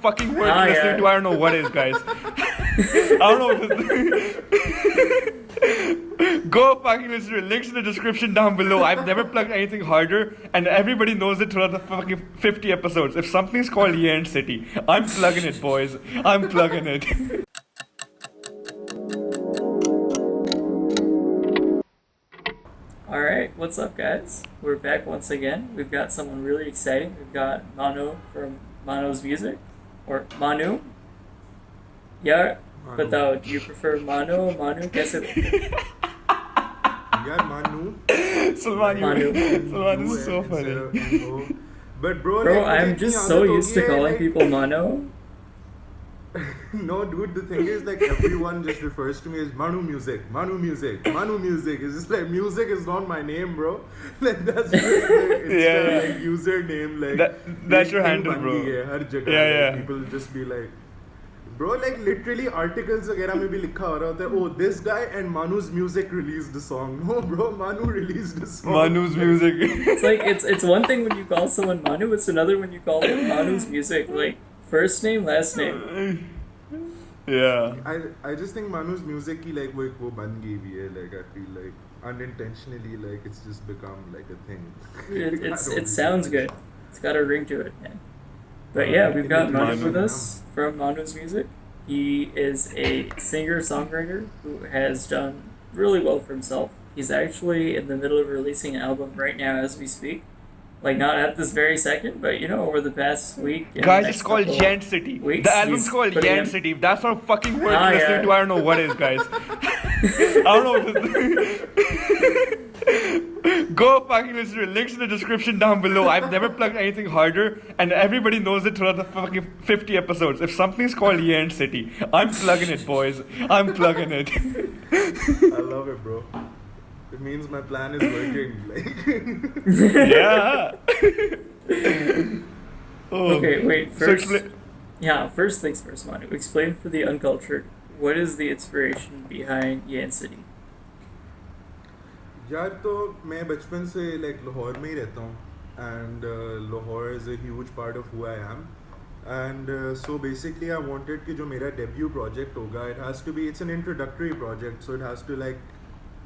fucking worth listening to. I don't know what is, guys. I don't know if it's... Go fucking listen to it. Links in the description down below. I've never plugged anything harder, and everybody knows it throughout the fucking 50 episodes. If something's called Yen City, I'm plugging it, boys. I'm plugging it. Alright, what's up, guys? We're back once again. We've got someone really exciting. We've got Maanu from Maanu's Music. Or Maanu. Yeah, but do you prefer Maanu? Maanu? Kaise? Yeah, Maanu. Salman is so funny. But bro, I'm just so used to calling people Maanu. No, dude, the thing is, like, everyone just refers to me as Maanu Music. It's just like, music is not my name, bro. Like, that's just like username. Like, that's your handle, bro. Yeah. People just be like, bro, like, literally articles वगैरह में भी लिखा हो रहा होता है, oh, this guy and Maanu's Music released a song. No, bro, Maanu released a song. Maanu's Music. It's like, it's one thing when you call someone Maanu, it's another when you call them Maanu's Music. Like, first name, last name. Yeah. I just think Maanu's Music की like वो बन गई हुई है. Like, I feel like unintentionally, like, it's just become like a thing. It sounds good. It's got a ring to it, man. But yeah, we've got Maanu with us from Maanu's Music. He is a singer-songwriter who has done really well for himself. He's actually in the middle of releasing an album right now as we speak. Like, not at this very second, but, you know, over the past week. Guys, it's called Yen City. The album's called Yen City. If that's not fucking worth listening to, I don't know what is, guys. I don't know if it's... Go fucking listen to it. Links in the description down below. I've never plugged anything harder, and everybody knows it throughout the fucking 50 episodes. If something's called Yen City, I'm plugging it, boys. I'm plugging it. I love it, bro. It means my plan is working. Like, yeah. Okay, wait. First things first, Maanu. Explain for the uncultured, what is the inspiration behind Yen City? यार तो मैं बचपन से like Lahore में ही रहता हूँ, and Lahore is a huge part of who I am, and so basically I wanted कि जो मेरा debut project होगा, it has to be, it's an introductory project, so it has to like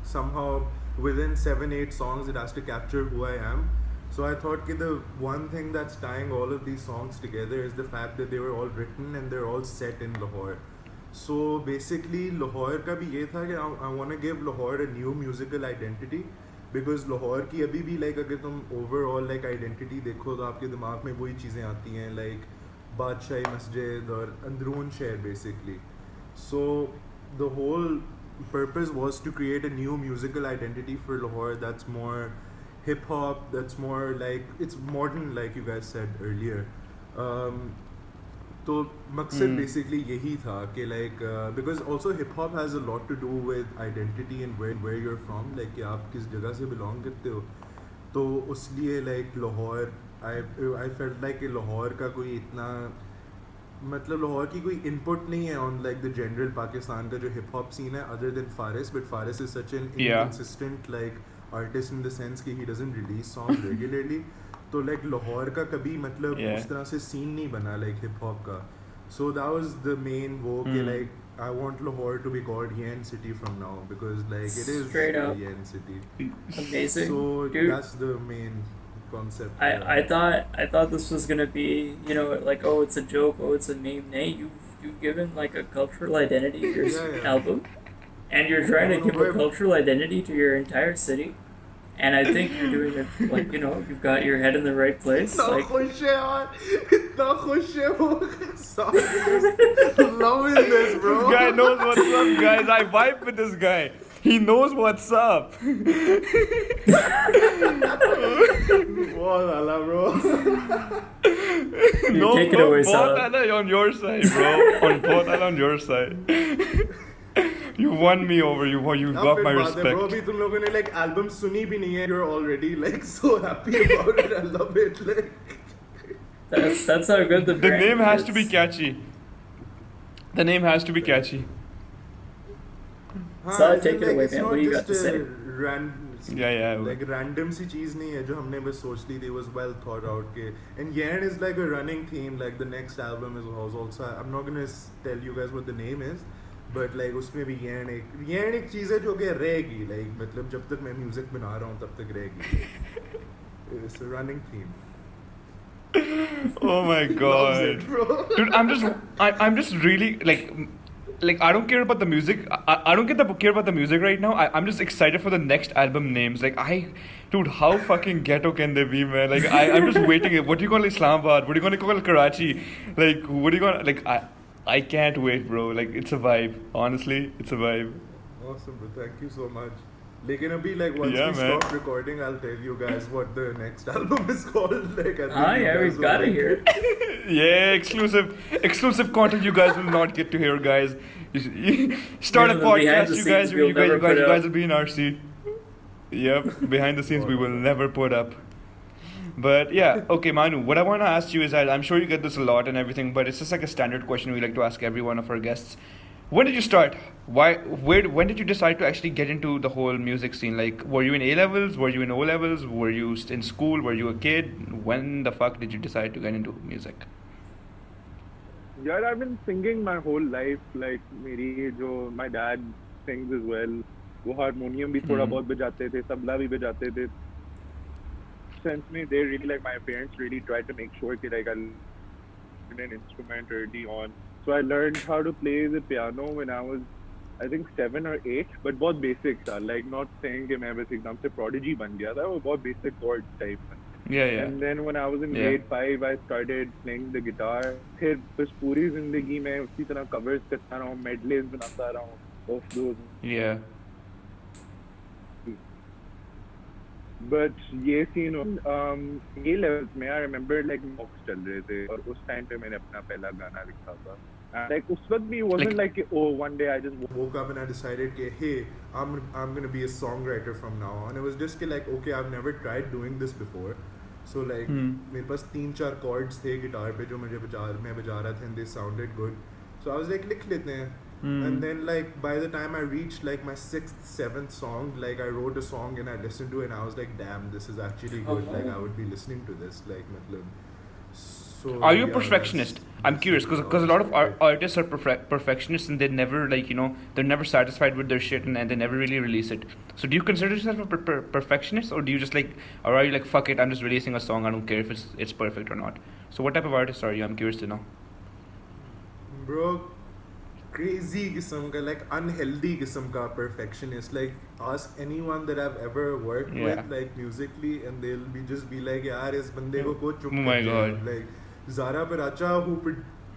somehow within 7-8 songs it has to capture who I am. So I thought that the one thing that's tying all of these songs together is the fact that they were all written and they're all set in Lahore. So basically Lahore का भी ये था कि I want to give Lahore a new musical identity, because Lahore की अभी भी like अगर तुम overall like identity देखो तो आपके दिमाग में वही चीज़ें आती हैं, like बादशाही मस्जिद और अंदरून शहर basically. So the whole purpose was to create a new musical identity for Lahore that's more hip hop, that's more like, it's modern like you guys said earlier. तो मकसद basically यही था कि like because also hip hop has a lot to do with identity and where you're from, like कि आप किस जगह से belong करते हो, तो उसलिए like Lahore I felt like कि Lahore का कोई इतना मतलब लाहौर की कोई input नहीं है on like the general Pakistan का जो hip hop scene है, other than Faris, but Faris is such an inconsistent like artist in the sense कि he doesn't release songs regularly. तो like लाहौर का कभी मतलब उस तरह से scene नहीं बना like hip hop का. So that was the main वो कि like I want Lahore to be called Yen City from now, because like it is straight up Yen City. Amazing. So dude, that's the main concept. I thought this was gonna be, you know, like, oh, it's a joke, oh, it's a meme. Nay, you've given like a cultural identity to your album, and you're trying to give a cultural identity to your entire city. And I think you're doing it, like, you know, you've got your head in the right place. Like, loving this, bro. This guy knows what's up, guys. I vibe with this guy. He knows what's up. Wala, bro. No, take it away, both on your side, bro. On your side. You won me over. You got my respect. Bro, अभी तुम लोगों ने like album सुनी भी नहीं है. You're already like so happy about it. I love it. Like that's how good the name has to be catchy. The name has to be catchy. So take it away, man. What do you got to say? it's Yeah. like random सी चीज नहीं है जो हमने बस सोच ली थी. It was well thought out के. And Yen is like a running theme. Like the next album is also. I'm not gonna tell you guys what the name is, but like उसमें भी Yen एक चीज है जो कि रहेगी. Like मतलब जब तक मैं म्यूजिक बना रहा हूँ तब तक रहेगी. It's a running theme. Oh my Loves god. it, bro. Dude, I'm just really like I don't care about the music. I don't care about the music right now. I'm just excited for the next album names. Dude, how fucking ghetto can they be, man? Like I'm just waiting. What do you call Islamabad? What are you gonna call Karachi? Like what are you gonna like? I can't wait, bro. Like it's a vibe. Honestly, it's a vibe. Awesome, bro. Thank you so much. लेकिन अभी like once Yeah, we man. stop recording, I'll tell you guys what the next album is called. Like I think Ah, you yeah, guys we've will got to like hear it. it. Yeah, exclusive content you guys will not get to hear, guys. You start a Yeah, the behind podcast, the you scenes guys, we'll never put you up. guys will be in our seat. Yep, behind the scenes we will never put up. But yeah, okay, Manu. What I want to ask you is that I'm sure you get this a lot and everything, but it's just like a standard question we like to ask every one of our guests. When did you start? When did you decide to actually get into the whole music scene? Like, were you in A levels? Were you in O levels? Were you in school? Were you a kid? When the fuck did you decide to get into music? Yeah, I've been singing my whole life. Like, my dad sings as well. वो harmonium भी थोड़ा बहुत बजाते थे, तबला भी बजाते थे. Since me, they really like my parents really tried to make sure that like I learned an instrument early on. So I learned how to play the piano when I was, I think 7 or 8, but बहुत basic था. Like not saying कि मैं बस एकदम से prodigy बन गया था, वो बहुत basic chord type. Yeah. And then when I was in Yeah. grade 5, I started playing the guitar. फिर बस पूरी जिंदगी में उसी तरह covers करता रहा हूँ, medleys बनाता रहा हूँ of those. Yeah. But ये scene ये levels में I remember like mocks चल रहे थे और उस time पे मैंने अपना पहला गाना लिखा था. And like उस वक्त भी it wasn't like oh one day I just Woke up and I decided कि hey, I'm gonna be a songwriter from now on. It was just कि like okay, I've never tried doing this before. So like मेरे पास 3-4 chords थे guitar पे जो मैं बजा रहा था and they sounded good. So I was like लिख लेते हैं. And then like by the time I reached like my 6th, 7th song, like I wrote a song and I listened to it and I was like, damn, this is actually good. Like I would be listening to this. Like matlab. So Are you a yeah, perfectionist? that's- I'm curious that's because a how lot it of started. artists are perfectionists and they never they're never satisfied with their shit and they never really release it. So do you consider yourself a perfectionist or do you just like, or are you like fuck it, I'm just releasing a song, I don't care if it's perfect or not? So what type of artist are you? I'm curious to know. Bro, crazy किस्म का, like unhealthy किस्म का perfectionist. Like ask anyone that I've ever worked Yeah. with like musically and they'll just be like यार इस बंदे को चुप Oh my कर दे. God. Like Zara Paracha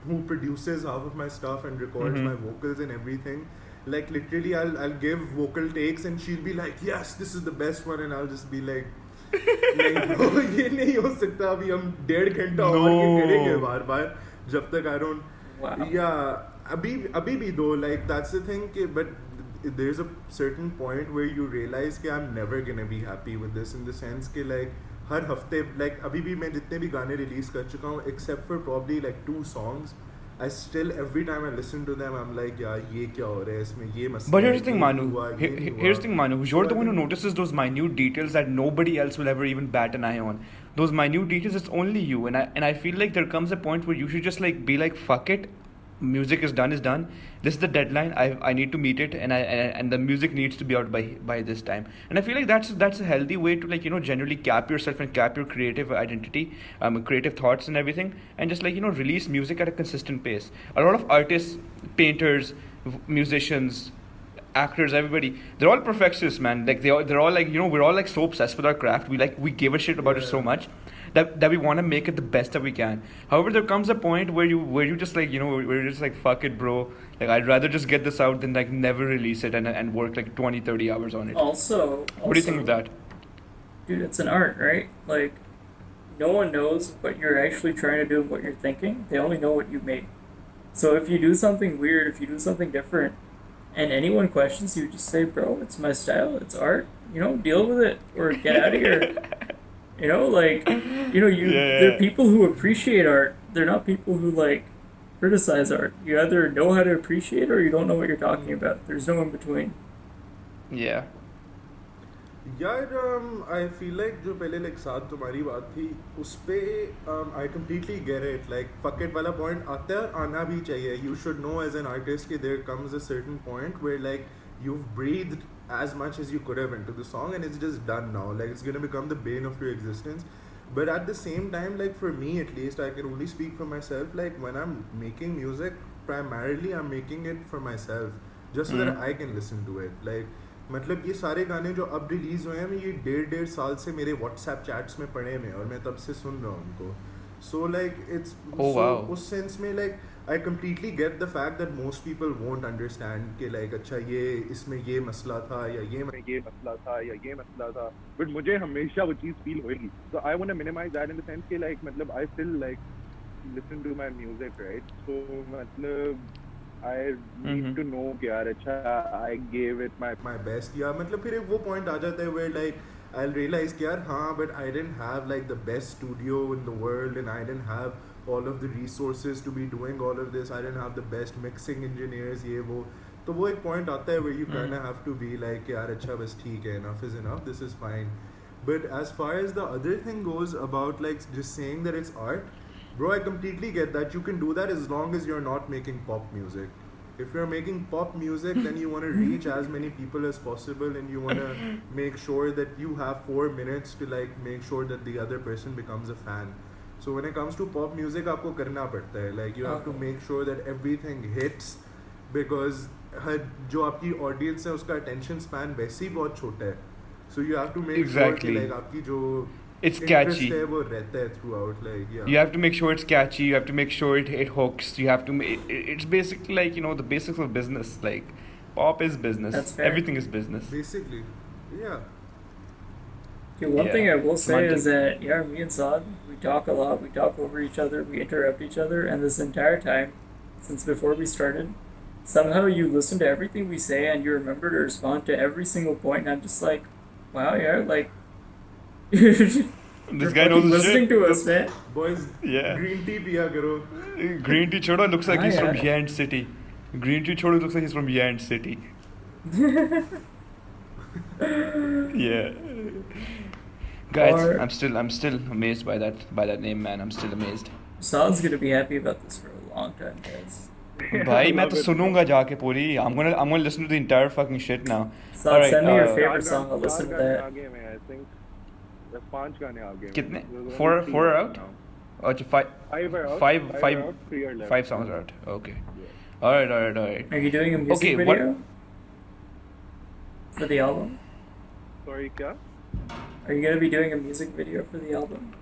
who produces half of my stuff and records my vocals and everything. Like literally I'll give vocal takes and she'll be like yes this is the best one and I'll just be like नहीं bro ये नहीं हो सकता अभी हम 1.5 घंटा और ये करेंगे बार जब तक I don't. Wow. Yeah, abhi bhi though, like that's the thing but there's a certain point where you realize कि I'm never gonna be happy with this in the sense कि like हर हफ्ते like अभी भी मैं जितने भी गाने release कर चुका हूँ except for probably like 2 songs I still every time I listen to them I'm like यार ये क्या हो रहा है इसमें ये मसला But here's है, the thing, ये Manu. हुआ, ये नहीं Here's हुआ. the thing, Manu. You're So the I one who think- notices those minute details that nobody else will ever even bat an eye on. Those minute details, it's only you. And I feel like there comes a point where you should just like be like, fuck it. Music is done. This is the deadline. I need to meet it, and the music needs to be out by this time. And I feel like that's a healthy way to like generally cap yourself and cap your creative identity, creative thoughts and everything, and just like release music at a consistent pace. A lot of artists, painters, musicians, actors, everybody, they're all perfectionists, man. Like they're all like we're all like so obsessed with our craft. We give a shit about it so much that we want to make it the best that we can. However, there comes a point where you just like where you're just like fuck it, bro. Like I'd rather just get this out than like never release it and work like 20-30 hours on it. Also, What do you think of that? dude, it's an art, right? Like, no one knows what you're actually trying to do and what you're thinking. They only know what you made. So if you do something weird, if you do something different, and anyone questions you, just say, bro, it's my style, it's art. Deal with it or get out of here. There are people who appreciate art. They're not people who like criticize art. You either know how to appreciate or you don't know what you're talking about. There's no in between. Yeah. यार I feel like जो पहले like साथ तुम्हारी बात थी उस पे I completely get it like fuck it वाला पॉइंट आता है और आना भी चाहिए you should know as an artist कि there comes a certain point where like you've breathed as much as you could have into the song and it's just done now like it's going to become the bane of your existence but at the same time like for me at least I can only speak for myself like when I'm making music primarily I'm making it for myself just so that I can listen to it like मतलब ये सारे गाने जो अब release हुए हैं ये 1.5 साल से मेरे व्हाट्सएप चैट्स में पड़े हुए और मैं तब से सुन रहा हूँ उनको सो लाइक इट्स उस सेंस में like I completely get the fact that most people won't understand कि लाइक अच्छा ये इसमें ये मसला था या ये मसला था या ये मसला था बट मुझे हमेशा वो चीज़ फील होगी so I want to minimise that in the sense कि लाइक मतलब I still like listen to my music right so मतलब I need to know कि यार अच्छा I gave it my best या मतलब फिर एक वो point आ जाता है where like I'll realize कि यार हाँ but I didn't have like the best studio in the world and I didn't have all of the resources to be doing all of this I didn't have the best mixing engineers ये वो तो वो एक point आता है where you kind of have to be like यार अच्छा बस ठीक है enough is enough this is fine but as far as the other thing goes about like just saying that it's art bro, I completely get that. You can do that as long as you're not making pop music. If you're making pop music, then you want to reach as many people as possible and you want to make sure that you have 4 minutes to like make sure that the other person becomes a fan. So when it comes to pop music, आपको करना पड़ता है. Like you have to make sure that everything hits because जो आपकी audience है उसका attention span वैसे ही बहुत छोटा है. So you have to make sure कि like आपकी जो it's catchy. वो रहता है throughout, like yeah. You have to make sure it's catchy. You have to make sure it hooks. You have to. It's basically like the basics of business. Like pop is business. That's fair. Everything is business. Basically, yeah. Okay, one thing I will say is that me and Saad, we talk a lot. We talk over each other. We interrupt each other, and this entire time, since before we started, somehow you listen to everything we say and you remember to respond to every single point. And I'm just like, wow, yeah, like. This guy knows listening shit. to us, man. Boys, yeah. Green tea piya karo. Green tea choda looks like he's from Yant City. Green tea choda looks like he's from Yant City. Yeah. Guys, I'm still amazed by that name, man. I'm still amazed. Saad's gonna be happy about this for a long time, guys. भाई मैं तो सुनूंगा जाके पूरी. I'm gonna listen to the entire fucking shit now. Saad, send me your favorite song. I'll listen to that. I think 5 गाने आ गए. कितने? 4 are out? अच्छा 5 are out. 5 songs are out. Okay. Yeah. All right. Are you doing a music video for the album? Sorry, क्या? Are you gonna be doing a music video for the album?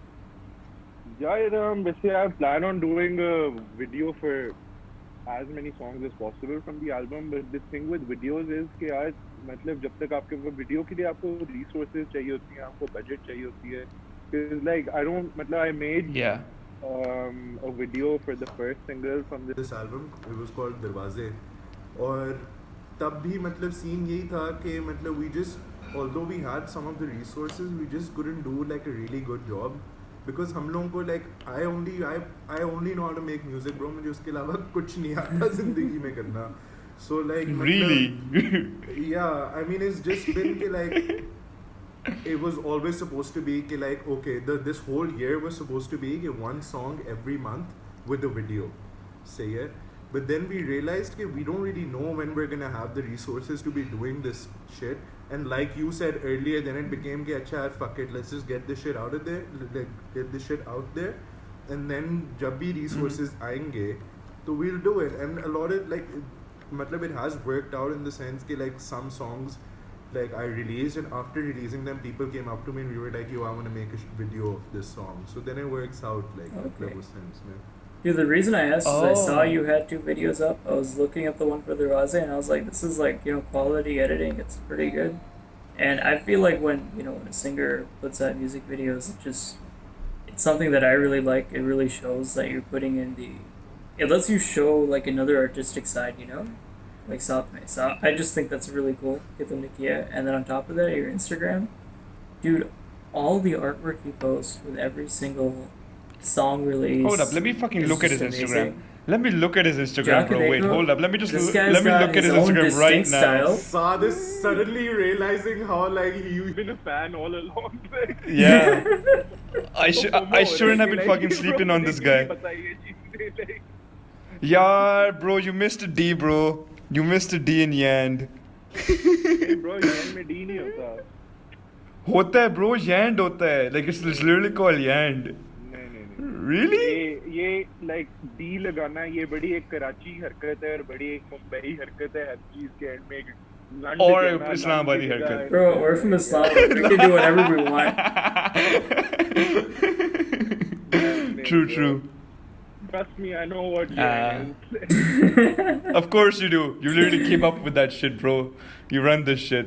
Yeah, basically I plan on doing a video for as many songs as possible from the album. But the thing with videos is कि यार मतलब जब तक आपके वो video के लिए आपको resources चाहिए होती हैं, आपको budget चाहिए होती है. Because like I don't मतलब I made a video for the first single from this album. It was called दरवाजे. और तब भी मतलब scene यही था कि मतलब we just although we had some of the resources we just couldn't do like a really good job. Because हम लोगों को like I only know how to make music bro मुझे उसके अलावा कुछ नहीं आता जिंदगी में करना so like really yeah I mean it's just been कि like it was always supposed to be कि like okay this whole year was supposed to be कि one song every month with a video say it but then we realized कि we don't really know when we're gonna have the resources to be doing this shit. And like you said earlier, then it became कि अच्छा यार fuck it, let's just get this shit out of there, like get this shit out there, and then जब भी resources आएंगे, तो we'll do it. And a lot of like, मतलब it has worked out in the sense कि like some songs, like I released and after releasing them, people came up to me and we were like, yo, I want to make a video of this song. So then it works out like मतलब उस sense में. Dude, the reason I asked is I saw you had 2 videos up. I was looking at the one for the Raze and I was like, this is like, quality editing. It's pretty good. And I feel like when a singer puts out music videos, it's something that I really like. It really shows that you're putting in it lets you show like another artistic side, like Saad mein. So I just think that's really cool. And then on top of that, your Instagram, dude, all the artwork you post with every single song release. Hold up, let me fucking look at his Instagram. Let me look at his Instagram, bro. Wait, Jaconeco, hold up. Let me just this let guy's me got look at his his own Instagram right distinct now. style. Saad is suddenly realizing how like You've been a fan all along. Yeah. I FOMO, shouldn't have been like, fucking bro, sleeping on this मुझे guy. नहीं पता ये चीज़ें, like, Yeah, bro, you missed a D, bro. You missed a D in Yand. hey bro, यार में D नहीं होता. होता है, bro. Yand होता है. Like it's literally called Yand. नहीं. Really? ये like D लगाना ये बड़ी एक कराची हरकत है और बड़ी एक मुंबई हरकत है. हर चीज के एंड में एक लंड और कहना, लंड इस्लामाबादी की जगह हरकत. है. Bro, we're from Islam. We can do whatever we want. True. Trust me, I know what Ah. is. Of course you do. You literally keep up with that shit, bro. You run this shit.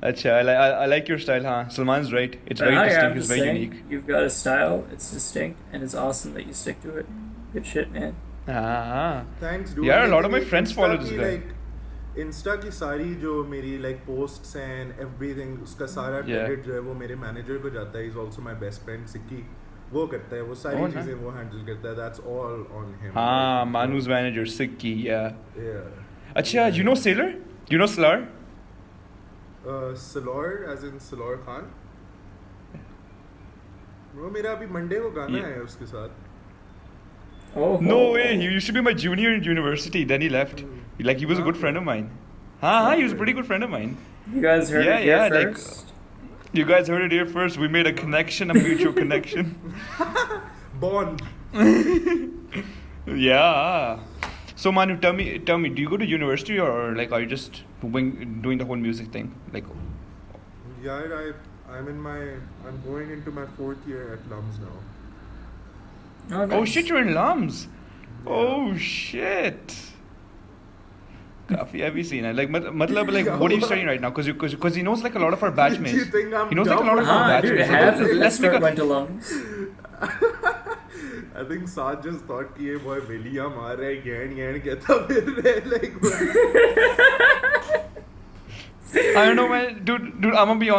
Acha, I like your style, huh? Salman's right. It's But very I am distinct. It's just very saying, unique. you've got a style. It's distinct, and it's awesome that you stick to it. Good shit, man. Ah. Thanks, dude. Yeah, a lot लेकिन of my ये friends Insta follow this की, guy. like, Insta की सारी जो मेरी like posts and everything उसका सारा Yeah. credit जो है वो मेरे manager को जाता है. He's also my best friend Sikki. वो करता है वो सारी Oh, nice. चीजें वो handle करता है. That's all on him. Ah, Manu's manager, Sikki, yeah. Yeah. Acha, you know Sailor? You know Salar? Salor as in Salor Khan. Bro, मेरा अभी Monday को गाना Yeah. है उसके साथ. Oh No way. He used to be my junior in university. Then he left. Like he was a good friend of mine. He was a pretty good friend of mine. You guys heard Yeah, it here yeah, like- first. You guys heard it here first. We made a connection, a mutual connection. Bond. Yeah. So Manu, tell me, do you go to university or like are you just doing the whole music thing? Like, Yeah, I'm going into my 4th year at Lums now. Oh, nice. oh shit, you're in Lums. Yeah. Oh shit. Kafi heavy scene. Like, matlab, like, what are you studying right now? Because he knows like a lot of our Do you batchmates. think I'm He knows like a lot of dumb? our Ah, dude, batchmates. half of Let's make Escort a went to lungs. I think Saad just thought कि ये boy वेलिया मार रहा है gain कहता फिर रहा है like I don't know, man. Dude, I'm gonna be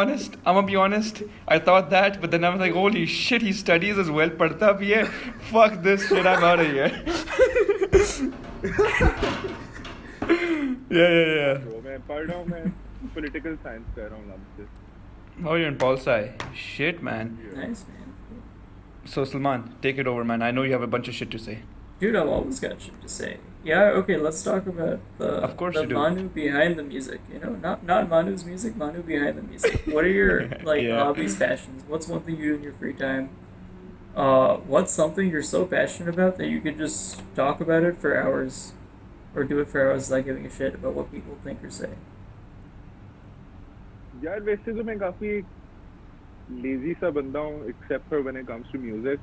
honest. I thought that, but then I was like, holy shit, he studies as well. Padhta bhi hai. Fuck this shit, I'm out of here. Yeah. Bro, मैं पढ़ रहा हूँ मैं political science कर रहा हूँ लम्ब से. Oh, you're in Pol Sci. Shit, man. Nice, man. So, Salman, take it over, man. I know you have a bunch of shit to say. Dude, I've always got shit to say. Yeah, okay, let's talk about Of course the you do. Maanu behind the music. You know, not Manu's music, Maanu behind the music. What are your like Yeah. hobbies, passions? What's one thing you do in your free time? What's something you're so passionate about that you could just talk about it for hours, or do it for hours without giving a shit about what people think or say? यार वैसे तो मैं काफी lazy सा बंदा हूँ except for when it comes to music.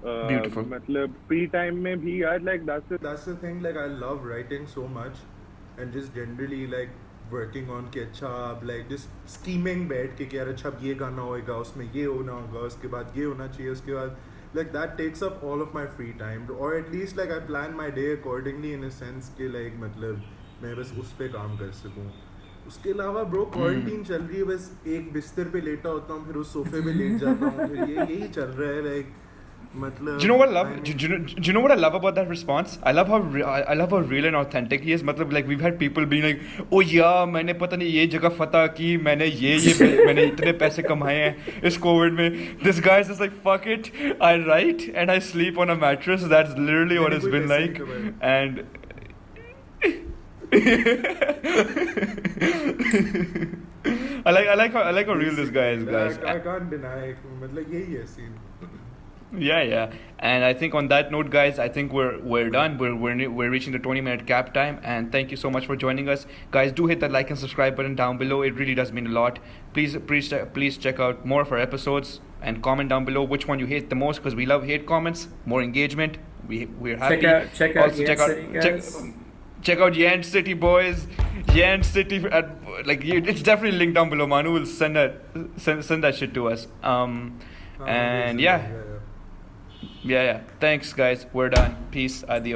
Beautiful. मतलब free time में भी यार like that's the thing, like I love writing so much and just generally like working on कि अच्छा अब like just scheming बैठ के कि यार अच्छा अब ये गाना होएगा उसमें ये होना होगा उसके बाद ये होना चाहिए उसके बाद like that takes up all of my free time, or at least like I plan my day accordingly in a sense कि like मतलब मैं बस उस पे काम कर सकूँ. उसके अलावा ब्रो क्वारंटीन चल रही है, बस एक बिस्तर पे लेटा होता हूँ फिर उस सोफे पे लेट जाता हूँ फिर यही चल रहा है like मतलब. Do you know what I love? Do you know what I love about that response? I love how real and authentic he is. मतलब like we've had people being like, oh yeah, मैंने पता नहीं ये जगह फतह की, मैंने मैंने इतने पैसे कमाए हैं इस कोविड में. This guy is just like fuck it, I write and I sleep on a mattress. That's literally what it's been like. And I like how real this guy is, guys. I can't deny मतलब यही है scene. Yeah. And I think on that note, guys, I think we're done. We're reaching the 20-minute cap time, and thank you so much for joining us, guys. Do hit that like and subscribe button down below. It really does mean a lot. Please check out more of our episodes and comment down below which one you hate the most, because we love hate comments, more engagement. We're happy. Check out Also, Yan City, guys. Check out Yan City, boys. Yan City, it's definitely linked down below. Manu will send that shit to us. And yeah. Thanks, guys. We're done. Peace. Adios.